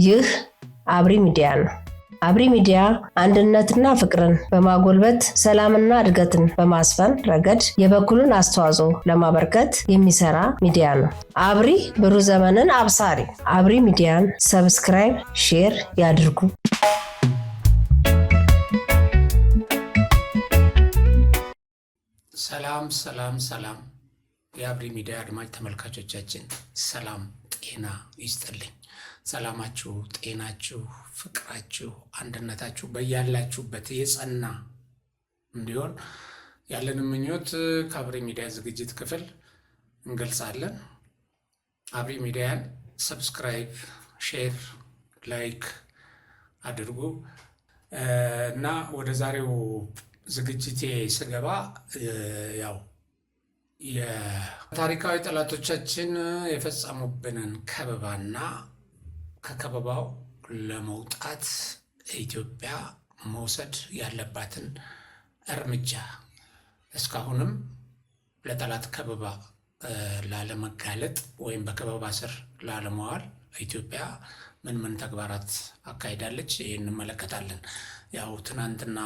ይህ አብሪ ሚዲያ ነው። አብሪ ሚዲያ አንድነትና ፍቅርን በማጎልበት ሰላምና እድገትን በማስፈን ረገድ የበኩሉን አስተዋጽኦ ለማበርከት የሚሰራ ሚዲያ ነው። አብሪ ብሩህ ዘመንን አብሳሪ። አብሪ ሚዲያን ሰብስክራይብ፣ ሼር ያድርጉ። ሰላም የአብሪ ሚዲያ አድማጭ ተመልካቾቻችን ሰላም ጤና ይስጥልኝ። ሰላማችሁ፣ ጤናችሁ፣ ፍቅራችሁ፣ አንድነታችሁ በያላችሁበት የጸና እንዲሆን ያለንን ምኞት ከአብሪ ሚዲያ ዝግጅት ክፍል እንገልጻለን። አብሪ ሚዲያን ሰብስክራይብ፣ ሼር፣ ላይክ አድርጉ እና ወደ ዛሬው ዝግጅቴ ስገባ ያው የታሪካዊ ጠላቶቻችን የፈጸሙብንን ከበባና ከከበባው ለመውጣት ኢትዮጵያ መውሰድ ያለባትን እርምጃ እስካሁንም ለጠላት ከበባ ላለመጋለጥ ወይም በከበባ ስር ላለመዋል ኢትዮጵያ ምን ተግባራት አካሂዳለች? ይህን እንመለከታለን። ያው ትናንትና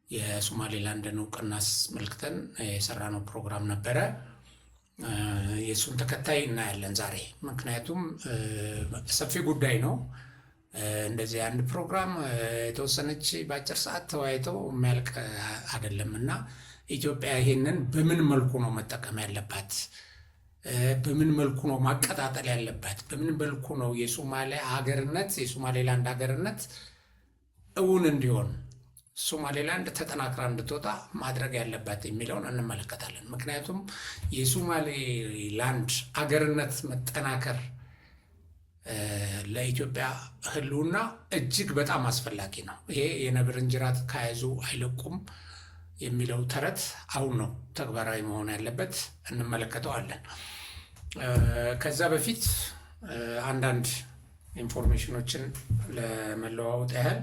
የሶማሌላንድን እውቅና አስመልክተን የሰራነው ፕሮግራም ነበረ። የእሱን ተከታይ እናያለን ዛሬ። ምክንያቱም ሰፊ ጉዳይ ነው። እንደዚህ አንድ ፕሮግራም የተወሰነች በአጭር ሰዓት ተወያይተው የሚያልቅ አይደለም እና ኢትዮጵያ ይሄንን በምን መልኩ ነው መጠቀም ያለባት? በምን መልኩ ነው ማቀጣጠል ያለባት? በምን መልኩ ነው የሶማሌላንድ ሀገርነት እውን እንዲሆን ሶማሌላንድ ተጠናክራ እንድትወጣ ማድረግ ያለባት የሚለውን እንመለከታለን። ምክንያቱም የሶማሌላንድ አገርነት መጠናከር ለኢትዮጵያ ሕልውና እጅግ በጣም አስፈላጊ ነው። ይሄ የነብርን ጅራት ከያዙ አይለቁም የሚለው ተረት አሁን ነው ተግባራዊ መሆን ያለበት፣ እንመለከተዋለን። ከዛ በፊት አንዳንድ ኢንፎርሜሽኖችን ለመለዋወጥ ያህል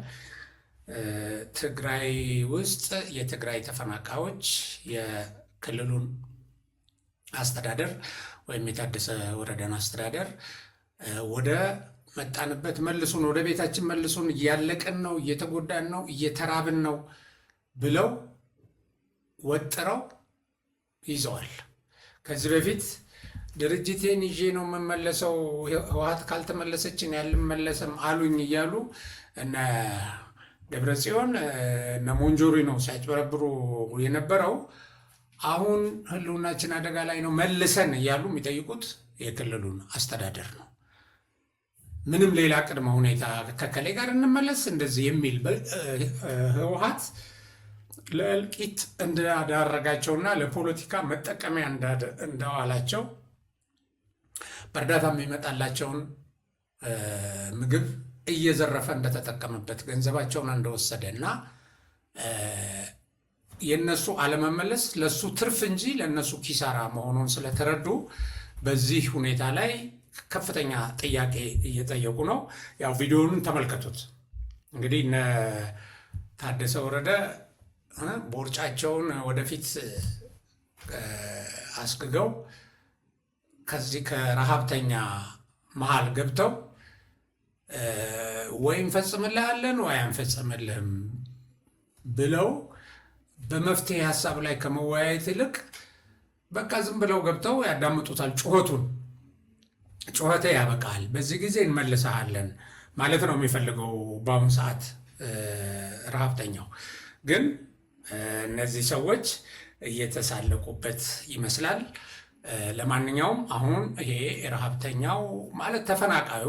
ትግራይ ውስጥ የትግራይ ተፈናቃዮች የክልሉን አስተዳደር ወይም የታደሰ ወረዳን አስተዳደር ወደ መጣንበት መልሱን፣ ወደ ቤታችን መልሱን፣ እያለቅን ነው፣ እየተጎዳን ነው፣ እየተራብን ነው ብለው ወጥረው ይዘዋል። ከዚህ በፊት ድርጅቴን ይዤ ነው የምመለሰው፣ ህወሓት ካልተመለሰችን ያልመለሰም አሉኝ እያሉ እነ ደብረ ጽዮን እነ ሞንጆሪ ነው ሲያጭበረብሩ የነበረው። አሁን ህልውናችን አደጋ ላይ ነው መልሰን እያሉ የሚጠይቁት የክልሉን አስተዳደር ነው። ምንም ሌላ ቅድመ ሁኔታ ከከሌ ጋር እንመለስ እንደዚህ የሚል ህወሓት ለእልቂት እንዳዳረጋቸውና ለፖለቲካ መጠቀሚያ እንደዋላቸው በእርዳታ የሚመጣላቸውን ምግብ እየዘረፈ እንደተጠቀመበት ገንዘባቸውን እንደወሰደ እና የነሱ አለመመለስ ለሱ ትርፍ እንጂ ለነሱ ኪሳራ መሆኑን ስለተረዱ በዚህ ሁኔታ ላይ ከፍተኛ ጥያቄ እየጠየቁ ነው። ያው ቪዲዮውን ተመልከቱት። እንግዲህ እነ ታደሰ ወረደ ቦርጫቸውን ወደፊት አስግገው ከዚህ ከረሃብተኛ መሃል ገብተው ወይ እንፈጽምልሃለን ወይ አንፈጽምልህም ብለው በመፍትሄ ሀሳብ ላይ ከመወያየት ይልቅ በቃ ዝም ብለው ገብተው ያዳምጡታል። ጩኸቴ ያበቃል፣ በዚህ ጊዜ እንመልሰሃለን ማለት ነው የሚፈልገው በአሁኑ ሰዓት ረሃብተኛው። ግን እነዚህ ሰዎች እየተሳለቁበት ይመስላል። ለማንኛውም አሁን ይሄ ረሃብተኛው ማለት ተፈናቃዩ፣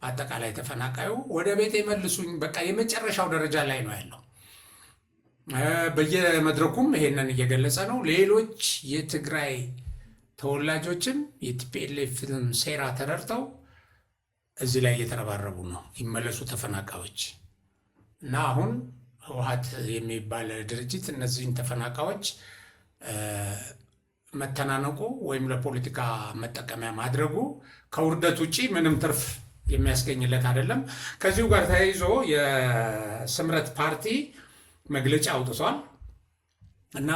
አጠቃላይ ተፈናቃዩ ወደ ቤት የመልሱኝ በቃ የመጨረሻው ደረጃ ላይ ነው ያለው። በየመድረኩም ይሄንን እየገለጸ ነው። ሌሎች የትግራይ ተወላጆችም የቲፒኤልኤፍን ሴራ ተረድተው እዚህ ላይ እየተረባረቡ ነው። ይመለሱ ተፈናቃዮች እና አሁን ህወሓት የሚባል ድርጅት እነዚህን ተፈናቃዮች መተናነቁ ወይም ለፖለቲካ መጠቀሚያ ማድረጉ ከውርደት ውጪ ምንም ትርፍ የሚያስገኝለት አይደለም። ከዚሁ ጋር ተያይዞ የስምረት ፓርቲ መግለጫ አውጥቷል እና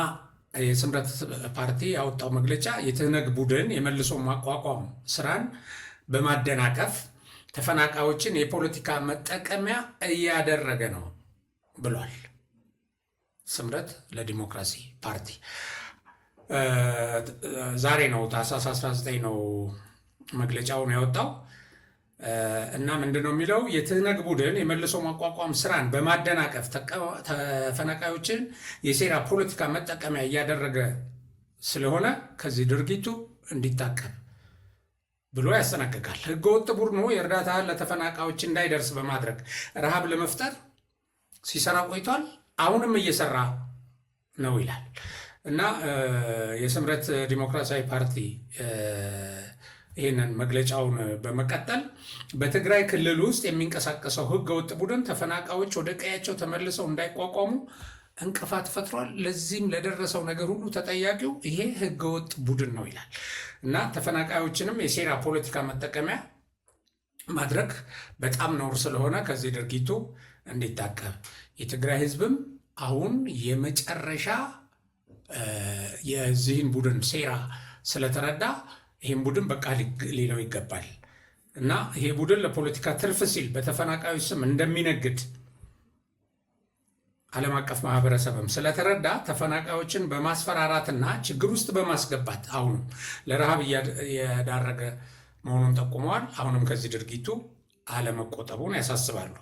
የስምረት ፓርቲ ያወጣው መግለጫ የትህነግ ቡድን የመልሶ ማቋቋም ስራን በማደናቀፍ ተፈናቃዮችን የፖለቲካ መጠቀሚያ እያደረገ ነው ብሏል። ስምረት ለዲሞክራሲ ፓርቲ ዛሬ ነው ታህሳስ 19 ነው መግለጫውን ያወጣው እና ምንድን ነው የሚለው? የትህነግ ቡድን የመልሶ ማቋቋም ስራን በማደናቀፍ ተፈናቃዮችን የሴራ ፖለቲካ መጠቀሚያ እያደረገ ስለሆነ ከዚህ ድርጊቱ እንዲታቀብ ብሎ ያስጠነቅቃል። ህገወጥ ቡድኑ የእርዳታ ለተፈናቃዮች እንዳይደርስ በማድረግ ረሃብ ለመፍጠር ሲሰራ ቆይቷል፣ አሁንም እየሰራ ነው ይላል እና የስምረት ዲሞክራሲያዊ ፓርቲ ይህንን መግለጫውን በመቀጠል በትግራይ ክልል ውስጥ የሚንቀሳቀሰው ህገወጥ ቡድን ተፈናቃዮች ወደ ቀያቸው ተመልሰው እንዳይቋቋሙ እንቅፋት ፈጥሯል። ለዚህም ለደረሰው ነገር ሁሉ ተጠያቂው ይሄ ህገወጥ ቡድን ነው ይላል እና ተፈናቃዮችንም የሴራ ፖለቲካ መጠቀሚያ ማድረግ በጣም ነውር ስለሆነ ከዚህ ድርጊቱ እንዲታቀብ፣ የትግራይ ህዝብም አሁን የመጨረሻ የዚህን ቡድን ሴራ ስለተረዳ ይህን ቡድን በቃ ሊለው ይገባል እና ይሄ ቡድን ለፖለቲካ ትርፍ ሲል በተፈናቃዮች ስም እንደሚነግድ ዓለም አቀፍ ማህበረሰብም ስለተረዳ ተፈናቃዮችን በማስፈራራትና ችግር ውስጥ በማስገባት አሁንም ለረሃብ እያዳረገ መሆኑን ጠቁመዋል። አሁንም ከዚህ ድርጊቱ አለመቆጠቡን ያሳስባሉ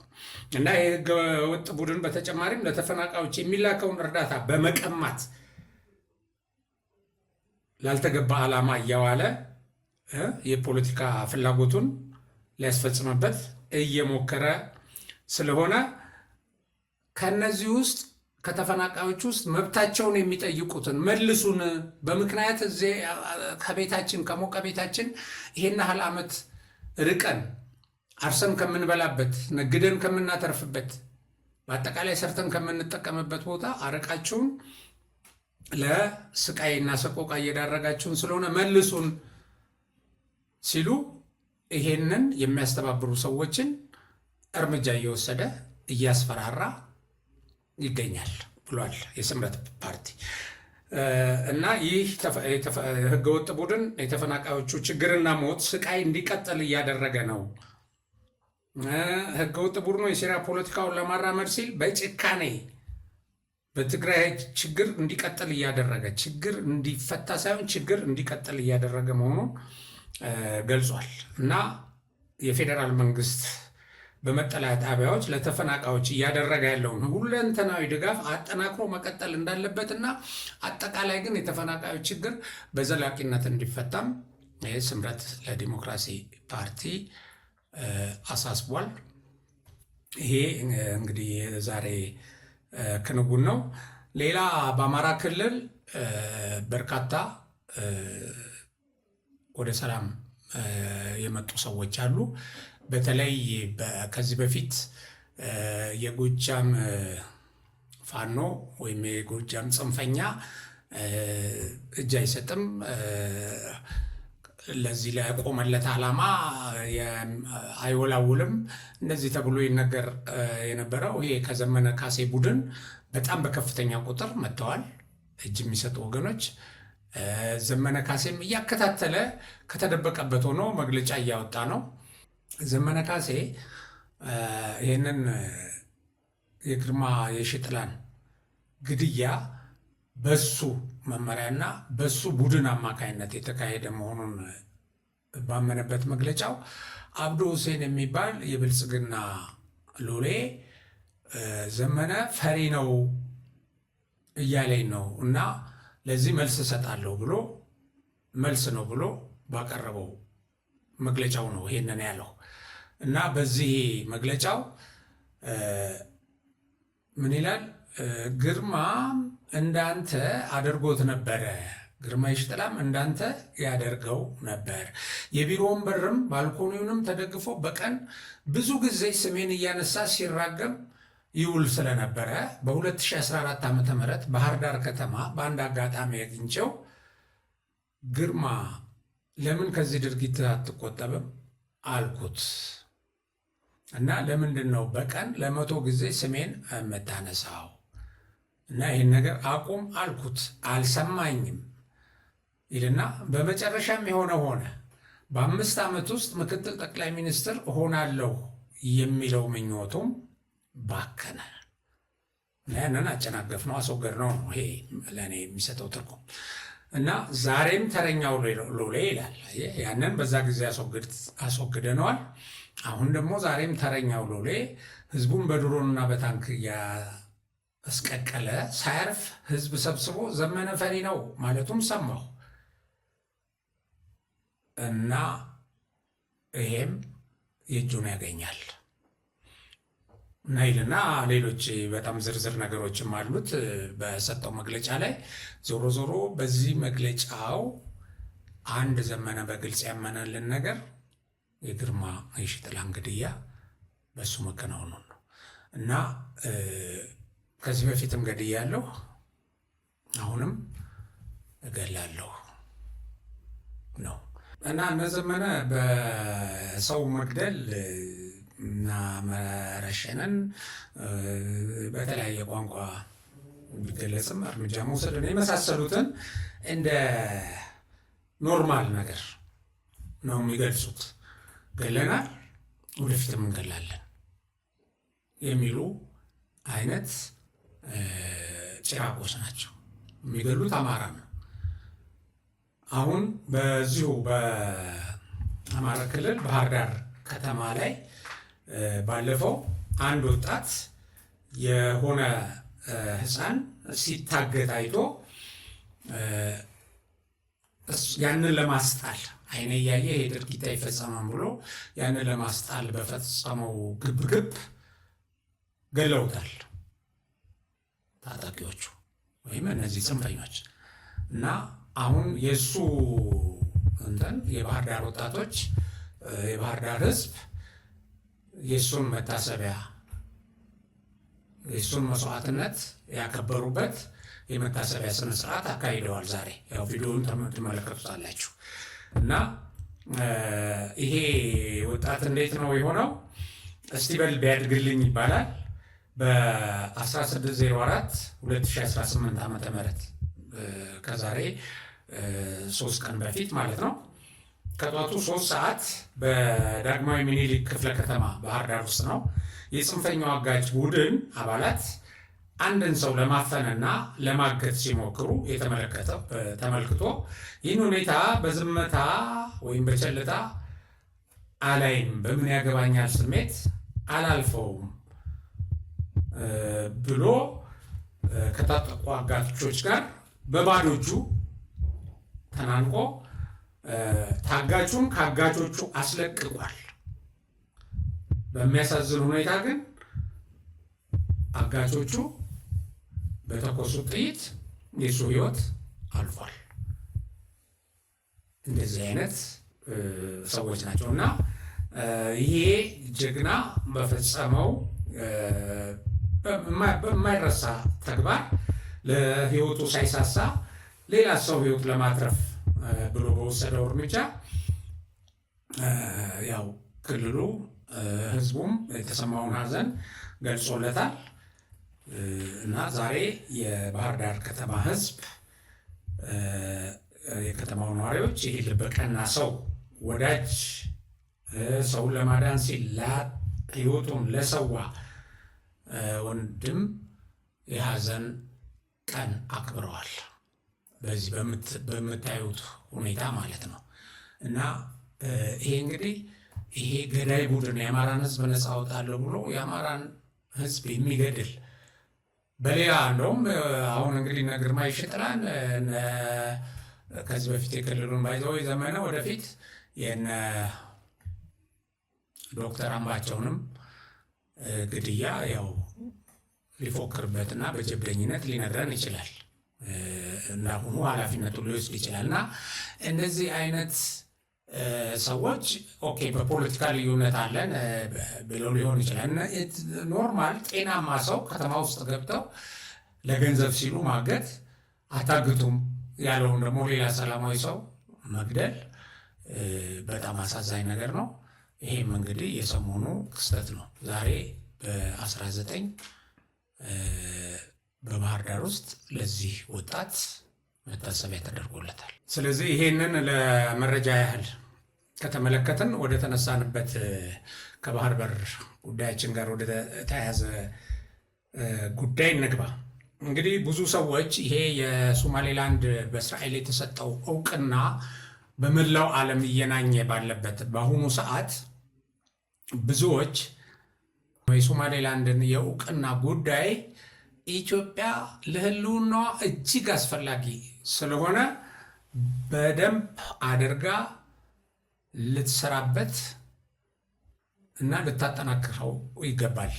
እና የህገ ወጥ ቡድን በተጨማሪም ለተፈናቃዮች የሚላከውን እርዳታ በመቀማት ላልተገባ ዓላማ እያዋለ የፖለቲካ ፍላጎቱን ሊያስፈጽምበት እየሞከረ ስለሆነ ከነዚህ ውስጥ ከተፈናቃዮች ውስጥ መብታቸውን የሚጠይቁትን መልሱን፣ በምክንያት እዚህ ከቤታችን ከሞቀ ቤታችን ይሄን ያህል ዓመት ርቀን አርሰን ከምንበላበት ነግደን ከምናተርፍበት በአጠቃላይ ሰርተን ከምንጠቀምበት ቦታ አረቃችሁን ለስቃይና ሰቆቃ እየዳረጋችሁን ስለሆነ መልሱን ሲሉ ይሄንን የሚያስተባብሩ ሰዎችን እርምጃ እየወሰደ እያስፈራራ ይገኛል ብሏል የስምረት ፓርቲ እና ይህ ህገወጥ ቡድን የተፈናቃዮቹ ችግርና ሞት ስቃይ እንዲቀጥል እያደረገ ነው። ህገወጥ ቡድኑ የሴራ ፖለቲካውን ለማራመድ ሲል በጭካኔ በትግራይ ችግር እንዲቀጥል እያደረገ ችግር እንዲፈታ ሳይሆን ችግር እንዲቀጥል እያደረገ መሆኑን ገልጿል እና የፌዴራል መንግስት በመጠለያ ጣቢያዎች ለተፈናቃዮች እያደረገ ያለውን ሁለንተናዊ ድጋፍ አጠናክሮ መቀጠል እንዳለበትና አጠቃላይ ግን የተፈናቃዮች ችግር በዘላቂነት እንዲፈታም ስምረት ለዲሞክራሲ ፓርቲ አሳስቧል። ይሄ እንግዲህ ዛሬ ክንውን ነው። ሌላ በአማራ ክልል በርካታ ወደ ሰላም የመጡ ሰዎች አሉ። በተለይ ከዚህ በፊት የጎጃም ፋኖ ወይም የጎጃም ጽንፈኛ እጅ አይሰጥም፣ ለዚህ ለቆመለት ዓላማ አይወላውልም፣ እንደዚህ ተብሎ ይነገር የነበረው ይሄ ከዘመነ ካሴ ቡድን በጣም በከፍተኛ ቁጥር መጥተዋል እጅ የሚሰጡ ወገኖች። ዘመነ ካሴም እያከታተለ ከተደበቀበት ሆኖ መግለጫ እያወጣ ነው። ዘመነ ካሴ ይህንን የግርማ የሽጥላን ግድያ በሱ መመሪያና በሱ ቡድን አማካይነት የተካሄደ መሆኑን ባመነበት መግለጫው አብዱ ሁሴን የሚባል የብልጽግና ሎሌ ዘመነ ፈሪ ነው እያለኝ ነው እና ለዚህ መልስ እሰጣለሁ ብሎ መልስ ነው ብሎ ባቀረበው መግለጫው ነው ይሄንን ያለው እና በዚህ መግለጫው ምን ይላል? ግርማ እንዳንተ አድርጎት ነበረ። ግርማ ይሽጥላም እንዳንተ ያደርገው ነበር። የቢሮውን በርም ባልኮኒውንም ተደግፎ በቀን ብዙ ጊዜ ስሜን እያነሳ ሲራገም ይውል ስለነበረ በ2014 ዓ.ም ባህር ዳር ከተማ በአንድ አጋጣሚ አግኝቼው ግርማ ለምን ከዚህ ድርጊት አትቆጠብም አልኩት እና ለምንድን ነው በቀን 100 ጊዜ ስሜን የምታነሳው እና ይህን ነገር አቁም አልኩት አልሰማኝም ይልና በመጨረሻም የሆነ ሆነ። በ5 ዓመት ውስጥ ምክትል ጠቅላይ ሚኒስትር እሆናለሁ የሚለው ምኞቱም ባከነ። ያንን አጨናገፍ ነው አስወገድ ነው። ይሄ ለእኔ የሚሰጠው ትርጉም እና ዛሬም ተረኛው ሎሌ ይላል። ያንን በዛ ጊዜ አስወግደነዋል። አሁን ደግሞ ዛሬም ተረኛው ሎሌ ህዝቡን በድሮንና በታንክ ያስቀቀለ ሳያርፍ ህዝብ ሰብስቦ ዘመነ ፈሪ ነው ማለቱም ሰማሁ እና ይሄም የእጁን ያገኛል ናይልና ሌሎች በጣም ዝርዝር ነገሮችም አሉት በሰጠው መግለጫ ላይ። ዞሮ ዞሮ በዚህ መግለጫው አንድ ዘመነ በግልጽ ያመናልን ነገር የግርማ የሺጥላን ግድያ በሱ መከናወኑን ነው እና ከዚህ በፊትም ገድያለሁ፣ አሁንም እገላለሁ ነው እና እነ ዘመነ በሰው መግደል እና መረሸንን በተለያየ ቋንቋ ቢገለጽም እርምጃ መውሰድን የመሳሰሉትን እንደ ኖርማል ነገር ነው የሚገልጹት። ገለናል፣ ወደፊትም እንገላለን የሚሉ አይነት ጭራቆች ናቸው። የሚገሉት አማራ ነው። አሁን በዚሁ በአማራ ክልል ባህር ዳር ከተማ ላይ ባለፈው አንድ ወጣት የሆነ ሕፃን ሲታገት አይቶ ያንን ለማስጣል አይነ እያየ ይሄ ድርጊት አይፈጸምም ብሎ ያንን ለማስጣል በፈጸመው ግብግብ ገለውታል ታጣቂዎቹ ወይም እነዚህ ጽንፈኞች። እና አሁን የእሱ የባህር ዳር ወጣቶች የባህር ዳር ህዝብ የእሱን መታሰቢያ የእሱን መስዋዕትነት ያከበሩበት የመታሰቢያ ስነ ስርዓት አካሂደዋል። ዛሬ ያው ቪዲዮውን ትመለከቱታላችሁ። እና ይሄ ወጣት እንዴት ነው የሆነው? እስቲበል ቢያድግልኝ ይባላል። በ1604 2018 ዓ.ም ከዛሬ 3 ቀን በፊት ማለት ነው ከጧቱ 3 ሰዓት በዳግማዊ ምኒልክ ክፍለ ከተማ ባህር ዳር ውስጥ ነው የጽንፈኛው አጋጭ ቡድን አባላት አንድን ሰው ለማፈንና ለማገት ሲሞክሩ ተመልክቶ ይህን ሁኔታ በዝምታ ወይም በቸልታ አላይም፣ በምን ያገባኛል ስሜት አላልፈውም ብሎ ከታጠቁ አጋቾች ጋር በባዶ እጁ ተናንቆ ታጋቹን ከአጋቾቹ አስለቅቋል። በሚያሳዝን ሁኔታ ግን አጋቾቹ በተኮሱት ጥይት የሱ ሕይወት አልፏል። እንደዚህ አይነት ሰዎች ናቸው እና ይሄ ጀግና በፈጸመው በማይረሳ ተግባር ለሕይወቱ ሳይሳሳ ሌላ ሰው ሕይወት ለማትረፍ ብሎ በወሰደው እርምጃ ያው ክልሉ ህዝቡም የተሰማውን ሐዘን ገልጾለታል። እና ዛሬ የባህር ዳር ከተማ ህዝብ የከተማው ነዋሪዎች ይህ ልበቀና ሰው ወዳጅ ሰውን ለማዳን ሲል ህይወቱን ለሰዋ ወንድም የሐዘን ቀን አክብረዋል። በዚህ በምታዩት ሁኔታ ማለት ነው። እና ይሄ እንግዲህ ይሄ ገዳይ ቡድን የአማራን ህዝብ ነፃ አወጣለሁ ብሎ የአማራን ህዝብ የሚገድል በሌላ እንደውም አሁን እንግዲህ እነ ግርማ ይሽጥላን ከዚህ በፊት የክልሉን ባይዘው ዘመነ ወደፊት የነ ዶክተር አምባቸውንም ግድያ ያው ሊፎክርበትና በጀብደኝነት ሊነግረን ይችላል እንዳሁኑ ኃላፊነቱን ሊወስድ ይችላል። እና እንደዚህ አይነት ሰዎች ኦኬ በፖለቲካ ልዩነት አለን ብለው ሊሆን ይችላል። ኖርማል ጤናማ ሰው ከተማ ውስጥ ገብተው ለገንዘብ ሲሉ ማገት አታግቱም ያለውን ደግሞ ሌላ ሰላማዊ ሰው መግደል በጣም አሳዛኝ ነገር ነው። ይሄም እንግዲህ የሰሞኑ ክስተት ነው። ዛሬ በ19 በባህር ዳር ውስጥ ለዚህ ወጣት መታሰቢያ ተደርጎለታል። ስለዚህ ይሄንን ለመረጃ ያህል ከተመለከትን ወደ ተነሳንበት ከባህር በር ጉዳያችን ጋር ወደ ተያያዘ ጉዳይ እንግባ። እንግዲህ ብዙ ሰዎች ይሄ የሶማሌላንድ በእስራኤል የተሰጠው እውቅና በመላው ዓለም እየናኘ ባለበት በአሁኑ ሰዓት ብዙዎች የሶማሌላንድን የእውቅና ጉዳይ ኢትዮጵያ ለሕልውናዋ እጅግ አስፈላጊ ስለሆነ በደንብ አድርጋ ልትሰራበት እና ልታጠናክረው ይገባል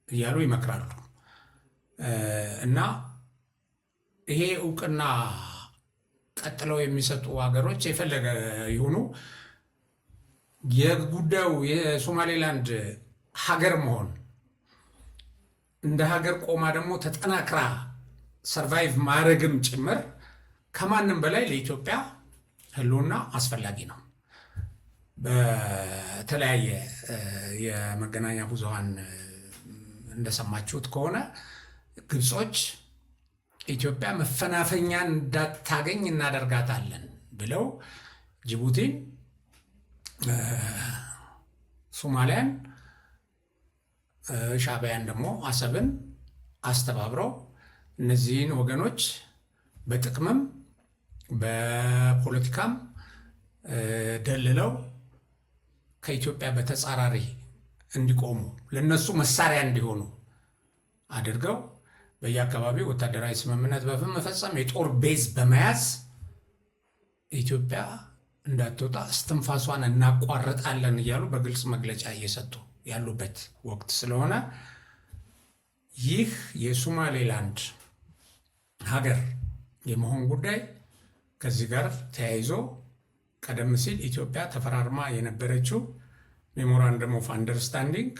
እያሉ ይመክራሉ። እና ይሄ እውቅና ቀጥለው የሚሰጡ ሀገሮች የፈለገ ይሁኑ የጉዳዩ የሶማሌላንድ ሀገር መሆን እንደ ሀገር ቆማ ደግሞ ተጠናክራ ሰርቫይቭ ማድረግም ጭምር ከማንም በላይ ለኢትዮጵያ ሕልውና አስፈላጊ ነው። በተለያየ የመገናኛ ብዙሃን እንደሰማችሁት ከሆነ ግብጾች ኢትዮጵያ መፈናፈኛን እንዳታገኝ እናደርጋታለን ብለው ጅቡቲን፣ ሶማሊያን፣ ሻዕቢያን ደግሞ አሰብን አስተባብረው እነዚህን ወገኖች በጥቅምም በፖለቲካም ደልለው ከኢትዮጵያ በተጻራሪ እንዲቆሙ ለነሱ መሳሪያ እንዲሆኑ አድርገው በየአካባቢው ወታደራዊ ስምምነት በመፈጸም የጦር ቤዝ በመያዝ ኢትዮጵያ እንዳትወጣ እስትንፋሷን እናቋርጣለን እያሉ በግልጽ መግለጫ እየሰጡ ያሉበት ወቅት ስለሆነ ይህ የሶማሌላንድ ሀገር የመሆን ጉዳይ ከዚህ ጋር ተያይዞ ቀደም ሲል ኢትዮጵያ ተፈራርማ የነበረችው ሜሞራንደም ኦፍ አንደርስታንዲንግ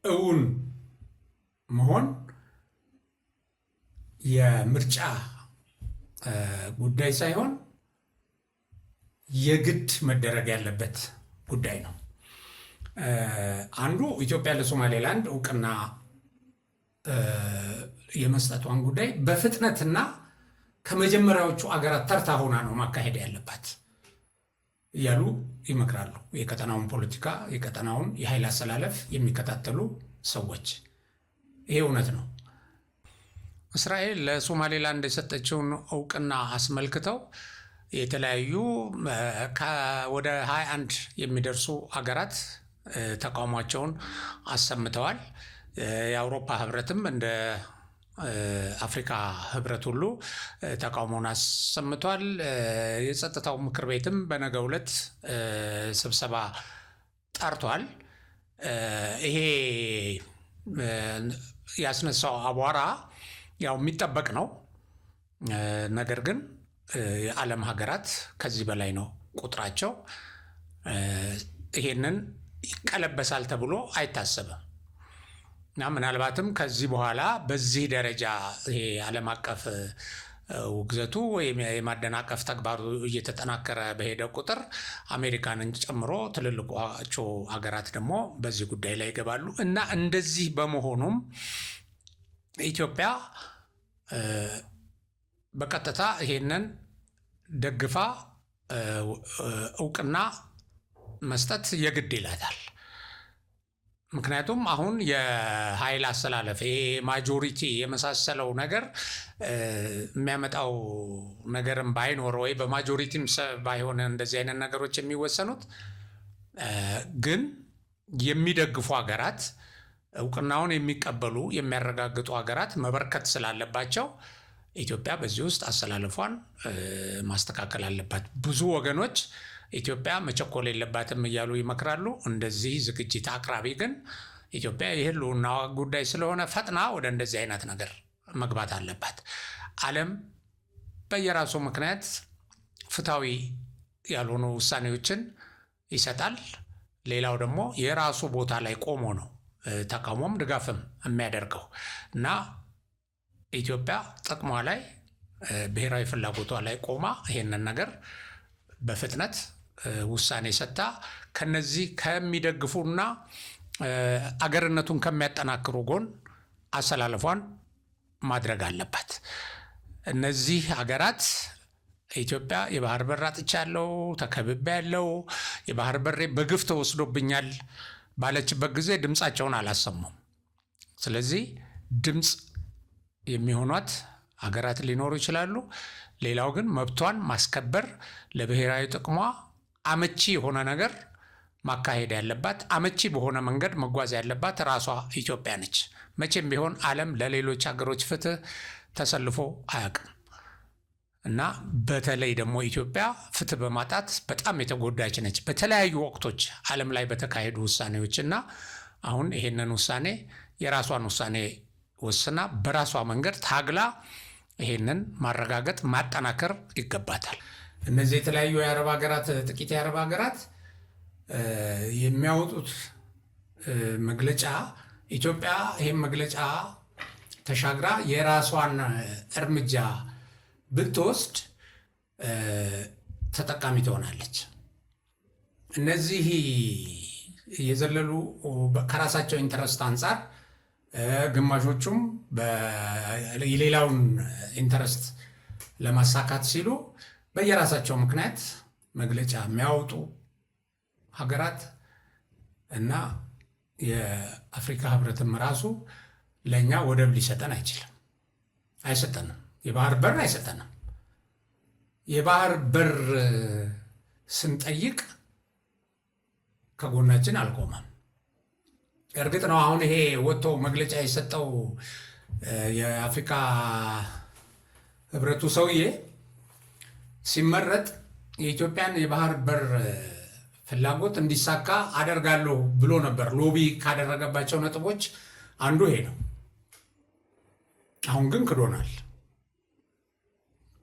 እውን መሆን የምርጫ ጉዳይ ሳይሆን የግድ መደረግ ያለበት ጉዳይ ነው። አንዱ ኢትዮጵያ ለሶማሌላንድ እውቅና የመስጠቷን ጉዳይ በፍጥነትና ከመጀመሪያዎቹ አገራት ተርታ ሆና ነው ማካሄድ ያለባት እያሉ ይመክራሉ። የቀጠናውን ፖለቲካ፣ የቀጠናውን የኃይል አሰላለፍ የሚከታተሉ ሰዎች ይሄ እውነት ነው። እስራኤል ለሶማሌላንድ የሰጠችውን እውቅና አስመልክተው የተለያዩ ወደ 21 የሚደርሱ አገራት ተቃውሟቸውን አሰምተዋል። የአውሮፓ ህብረትም እንደ አፍሪካ ህብረት ሁሉ ተቃውሞውን አሰምቷል። የጸጥታው ምክር ቤትም በነገው ዕለት ስብሰባ ጠርቷል። ይሄ ያስነሳው አቧራ ያው የሚጠበቅ ነው። ነገር ግን የዓለም ሀገራት ከዚህ በላይ ነው ቁጥራቸው። ይሄንን ይቀለበሳል ተብሎ አይታሰብም እና ምናልባትም ከዚህ በኋላ በዚህ ደረጃ ይሄ ዓለም አቀፍ ውግዘቱ ወይም የማደናቀፍ ተግባሩ እየተጠናከረ በሄደ ቁጥር አሜሪካንን ጨምሮ ትልልቆቹ ሀገራት ደግሞ በዚህ ጉዳይ ላይ ይገባሉ እና እንደዚህ በመሆኑም ኢትዮጵያ በቀጥታ ይሄንን ደግፋ እውቅና መስጠት የግድ ይላታል። ምክንያቱም አሁን የኃይል አሰላለፍ ይሄ ማጆሪቲ የመሳሰለው ነገር የሚያመጣው ነገርም ባይኖር ወይ በማጆሪቲም ባይሆን እንደዚህ አይነት ነገሮች የሚወሰኑት ግን የሚደግፉ ሀገራት እውቅናውን የሚቀበሉ የሚያረጋግጡ ሀገራት መበርከት ስላለባቸው ኢትዮጵያ በዚህ ውስጥ አሰላለፏን ማስተካከል አለባት። ብዙ ወገኖች ኢትዮጵያ መቸኮል የለባትም እያሉ ይመክራሉ። እንደዚህ ዝግጅት አቅራቢ ግን ኢትዮጵያ የሕልውና ጉዳይ ስለሆነ ፈጥና ወደ እንደዚህ አይነት ነገር መግባት አለባት። ዓለም በየራሱ ምክንያት ፍትሐዊ ያልሆኑ ውሳኔዎችን ይሰጣል። ሌላው ደግሞ የራሱ ቦታ ላይ ቆሞ ነው ተቃውሞም ድጋፍም የሚያደርገው እና ኢትዮጵያ ጥቅሟ ላይ ብሔራዊ ፍላጎቷ ላይ ቆማ ይሄንን ነገር በፍጥነት ውሳኔ ሰጥታ ከነዚህ ከሚደግፉና አገርነቱን ከሚያጠናክሩ ጎን አሰላለፏን ማድረግ አለባት። እነዚህ ሀገራት ኢትዮጵያ የባህር በር አጥቻለሁ፣ ተከብቤያለሁ፣ የባህር በሬ በግፍ ተወስዶብኛል ባለችበት ጊዜ ድምፃቸውን አላሰሙም። ስለዚህ ድምፅ የሚሆኗት ሀገራት ሊኖሩ ይችላሉ። ሌላው ግን መብቷን ማስከበር፣ ለብሔራዊ ጥቅሟ አመቺ የሆነ ነገር ማካሄድ ያለባት፣ አመቺ በሆነ መንገድ መጓዝ ያለባት ራሷ ኢትዮጵያ ነች። መቼም ቢሆን ዓለም ለሌሎች ሀገሮች ፍትህ ተሰልፎ አያውቅም እና በተለይ ደግሞ ኢትዮጵያ ፍትህ በማጣት በጣም የተጎዳች ነች በተለያዩ ወቅቶች ዓለም ላይ በተካሄዱ ውሳኔዎች እና አሁን ይሄንን ውሳኔ የራሷን ውሳኔ ወስና በራሷ መንገድ ታግላ ይሄንን ማረጋገጥ ማጠናከር ይገባታል። እነዚህ የተለያዩ የአረብ ሀገራት ጥቂት የአረብ ሀገራት የሚያወጡት መግለጫ ኢትዮጵያ ይሄን መግለጫ ተሻግራ የራሷን እርምጃ ብትወስድ ተጠቃሚ ትሆናለች። እነዚህ የዘለሉ ከራሳቸው ኢንተረስት አንጻር ግማሾቹም የሌላውን ኢንተረስት ለማሳካት ሲሉ በየራሳቸው ምክንያት መግለጫ የሚያወጡ ሀገራት እና የአፍሪካ ህብረትም ራሱ ለእኛ ወደብ ሊሰጠን አይሰጠንም። የባህር በር አይሰጠንም። የባህር በር ስንጠይቅ ከጎናችን አልቆመም። እርግጥ ነው አሁን ይሄ ወጥቶ መግለጫ የሰጠው የአፍሪካ ህብረቱ ሰውዬ ሲመረጥ የኢትዮጵያን የባህር በር ፍላጎት እንዲሳካ አደርጋለሁ ብሎ ነበር። ሎቢ ካደረገባቸው ነጥቦች አንዱ ይሄ ነው። አሁን ግን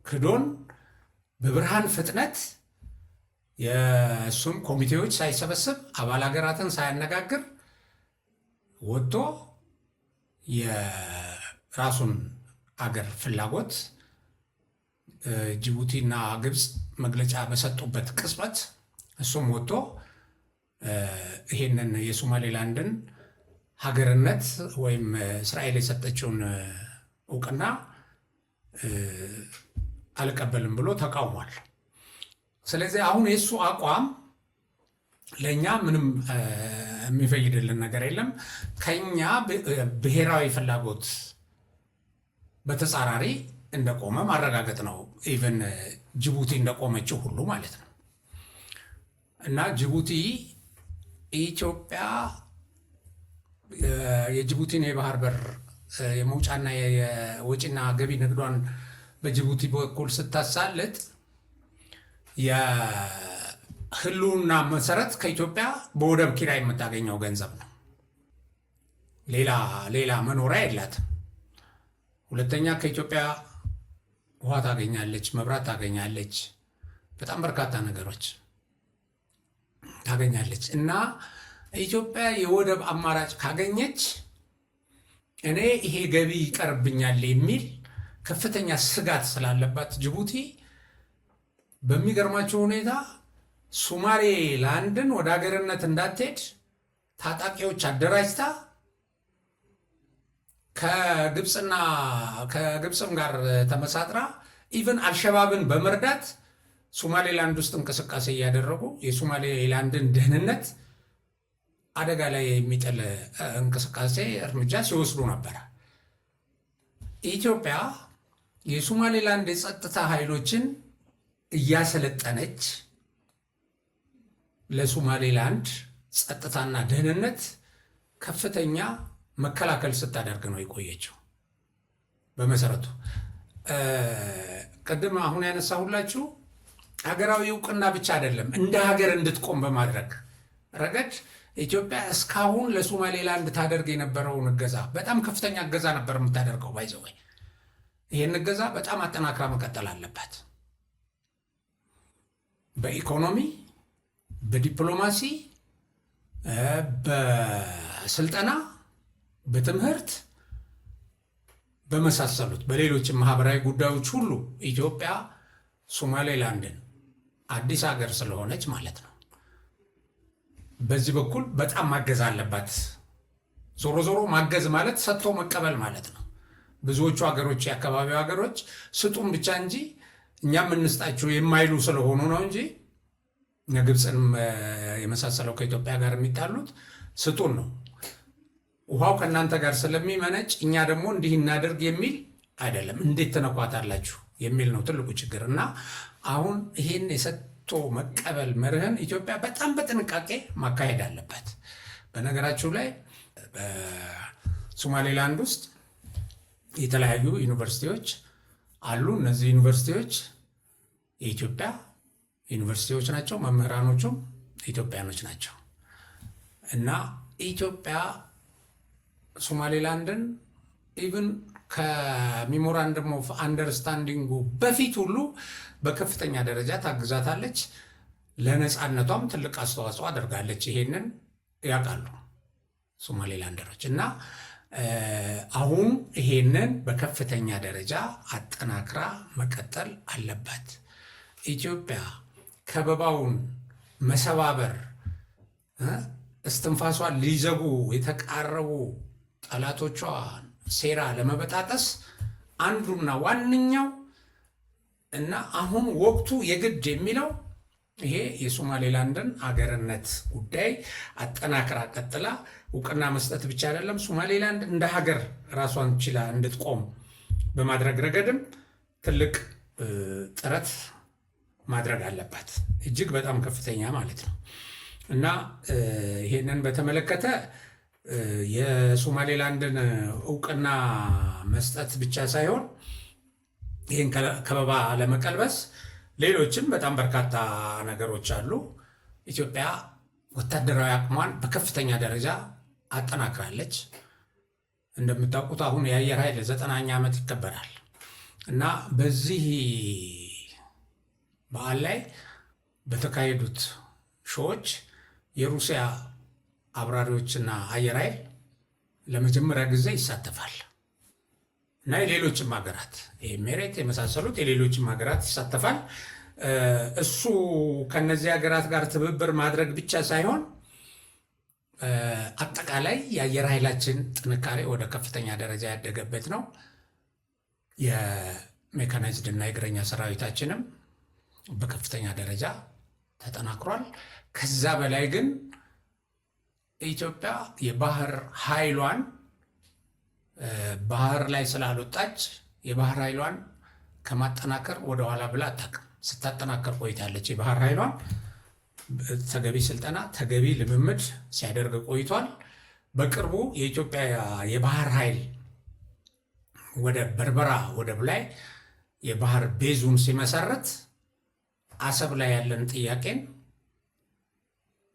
ክዶን በብርሃን ፍጥነት የእሱም ኮሚቴዎች ሳይሰበስብ አባል ሀገራትን ሳያነጋግር ወጥቶ የራሱን አገር ፍላጎት ጅቡቲና ግብፅ መግለጫ በሰጡበት ቅጽበት እሱም ወጥቶ ይሄንን የሶማሌላንድን ሀገርነት ወይም እስራኤል የሰጠችውን እውቅና አልቀበልም ብሎ ተቃውሟል። ስለዚህ አሁን የእሱ አቋም ለእኛ ምንም የሚፈይድልን ነገር የለም። ከኛ ብሔራዊ ፍላጎት በተጻራሪ እንደቆመ ማረጋገጥ ነው። ኢቨን ጅቡቲ እንደቆመችው ሁሉ ማለት ነው። እና ጅቡቲ ኢትዮጵያ የጅቡቲን የባህር በር የመውጫና የወጪና ገቢ ንግዷን በጅቡቲ በኩል ስታሳልጥ የህልውና መሰረት ከኢትዮጵያ በወደብ ኪራይ የምታገኘው ገንዘብ ነው። ሌላ መኖሪያ የላትም። ሁለተኛ ከኢትዮጵያ ውሃ ታገኛለች፣ መብራት ታገኛለች፣ በጣም በርካታ ነገሮች ታገኛለች። እና ኢትዮጵያ የወደብ አማራጭ ካገኘች እኔ ይሄ ገቢ ይቀርብኛል የሚል ከፍተኛ ስጋት ስላለባት ጅቡቲ በሚገርማቸው ሁኔታ ሶማሌላንድን ወደ ሀገርነት እንዳትሄድ ታጣቂዎች አደራጅታ ከግብፅም ጋር ተመሳጥራ ኢቨን አልሸባብን በመርዳት ሶማሌላንድ ውስጥ እንቅስቃሴ እያደረጉ የሶማሌላንድን ደህንነት አደጋ ላይ የሚጥል እንቅስቃሴ እርምጃ ሲወስዱ ነበር። ኢትዮጵያ የሶማሌላንድ የጸጥታ ኃይሎችን እያሰለጠነች ለሶማሌላንድ ጸጥታና ደህንነት ከፍተኛ መከላከል ስታደርግ ነው የቆየችው። በመሰረቱ ቅድም አሁን ያነሳሁላችሁ ሀገራዊ እውቅና ብቻ አይደለም፣ እንደ ሀገር እንድትቆም በማድረግ ረገድ ኢትዮጵያ እስካሁን ለሶማሌላንድ ታደርግ የነበረውን እገዛ በጣም ከፍተኛ እገዛ ነበር የምታደርገው። ባይዘወይ ይህን እገዛ በጣም አጠናክራ መቀጠል አለባት። በኢኮኖሚ፣ በዲፕሎማሲ፣ በስልጠና፣ በትምህርት፣ በመሳሰሉት በሌሎችም ማህበራዊ ጉዳዮች ሁሉ ኢትዮጵያ ሶማሌላንድን አዲስ ሀገር ስለሆነች ማለት ነው በዚህ በኩል በጣም ማገዝ አለባት። ዞሮ ዞሮ ማገዝ ማለት ሰጥቶ መቀበል ማለት ነው። ብዙዎቹ ሀገሮች የአካባቢው ሀገሮች ስጡን ብቻ እንጂ እኛም እንስጣችሁ የማይሉ ስለሆኑ ነው እንጂ ግብፅንም የመሳሰለው ከኢትዮጵያ ጋር የሚጣሉት ስጡን ነው። ውሃው ከእናንተ ጋር ስለሚመነጭ እኛ ደግሞ እንዲህ እናደርግ የሚል አይደለም። እንዴት ተነኳታላችሁ የሚል ነው ትልቁ ችግር። እና አሁን ይህን የሰጥቶ መቀበል መርህን ኢትዮጵያ በጣም በጥንቃቄ ማካሄድ አለባት። በነገራችሁ ላይ በሶማሌላንድ ውስጥ የተለያዩ ዩኒቨርሲቲዎች አሉ። እነዚህ ዩኒቨርሲቲዎች የኢትዮጵያ ዩኒቨርሲቲዎች ናቸው። መምህራኖቹም ኢትዮጵያኖች ናቸው። እና ኢትዮጵያ ሶማሌላንድን ኢቭን ከሜሞራንደም ኦፍ አንደርስታንዲንጉ በፊት ሁሉ በከፍተኛ ደረጃ ታግዛታለች። ለነፃነቷም ትልቅ አስተዋጽኦ አድርጋለች። ይሄንን ያውቃሉ ሶማሌላንደሮች። እና አሁን ይሄንን በከፍተኛ ደረጃ አጠናክራ መቀጠል አለባት። ኢትዮጵያ ከበባውን መሰባበር እስትንፋሷን ሊዘጉ የተቃረቡ ጠላቶቿ ሴራ ለመበጣጠስ አንዱና ዋነኛው እና አሁን ወቅቱ የግድ የሚለው ይሄ የሶማሌላንድን አገርነት ጉዳይ አጠናክራ ቀጥላ እውቅና መስጠት ብቻ አይደለም፣ ሶማሌላንድ እንደ ሀገር ራሷን ችላ እንድትቆም በማድረግ ረገድም ትልቅ ጥረት ማድረግ አለባት። እጅግ በጣም ከፍተኛ ማለት ነው። እና ይሄንን በተመለከተ የሶማሌላንድን እውቅና መስጠት ብቻ ሳይሆን ይህን ከበባ ለመቀልበስ ሌሎችም በጣም በርካታ ነገሮች አሉ። ኢትዮጵያ ወታደራዊ አቅሟን በከፍተኛ ደረጃ አጠናክራለች። እንደምታውቁት አሁን የአየር ኃይል 90ኛ ዓመት ይከበራል እና በዚህ በዓል ላይ በተካሄዱት ሾዎች የሩሲያ አብራሪዎችና አየር ኃይል ለመጀመሪያ ጊዜ ይሳተፋል እና የሌሎችም ሀገራት ኤሜሬት የመሳሰሉት የሌሎችም ሀገራት ይሳተፋል። እሱ ከነዚህ ሀገራት ጋር ትብብር ማድረግ ብቻ ሳይሆን አጠቃላይ የአየር ኃይላችን ጥንካሬ ወደ ከፍተኛ ደረጃ ያደገበት ነው። የሜካናይዝድ እና የእግረኛ ሰራዊታችንም በከፍተኛ ደረጃ ተጠናክሯል። ከዛ በላይ ግን ኢትዮጵያ የባህር ኃይሏን ባህር ላይ ስላልወጣች የባህር ኃይሏን ከማጠናከር ወደኋላ ብላ አታውቅም። ስታጠናከር ቆይታለች። የባህር ኃይሏን ተገቢ ስልጠና፣ ተገቢ ልምምድ ሲያደርግ ቆይቷል። በቅርቡ የኢትዮጵያ የባህር ኃይል ወደ በርበራ ወደብ ላይ የባህር ቤዙን ሲመሰረት አሰብ ላይ ያለን ጥያቄን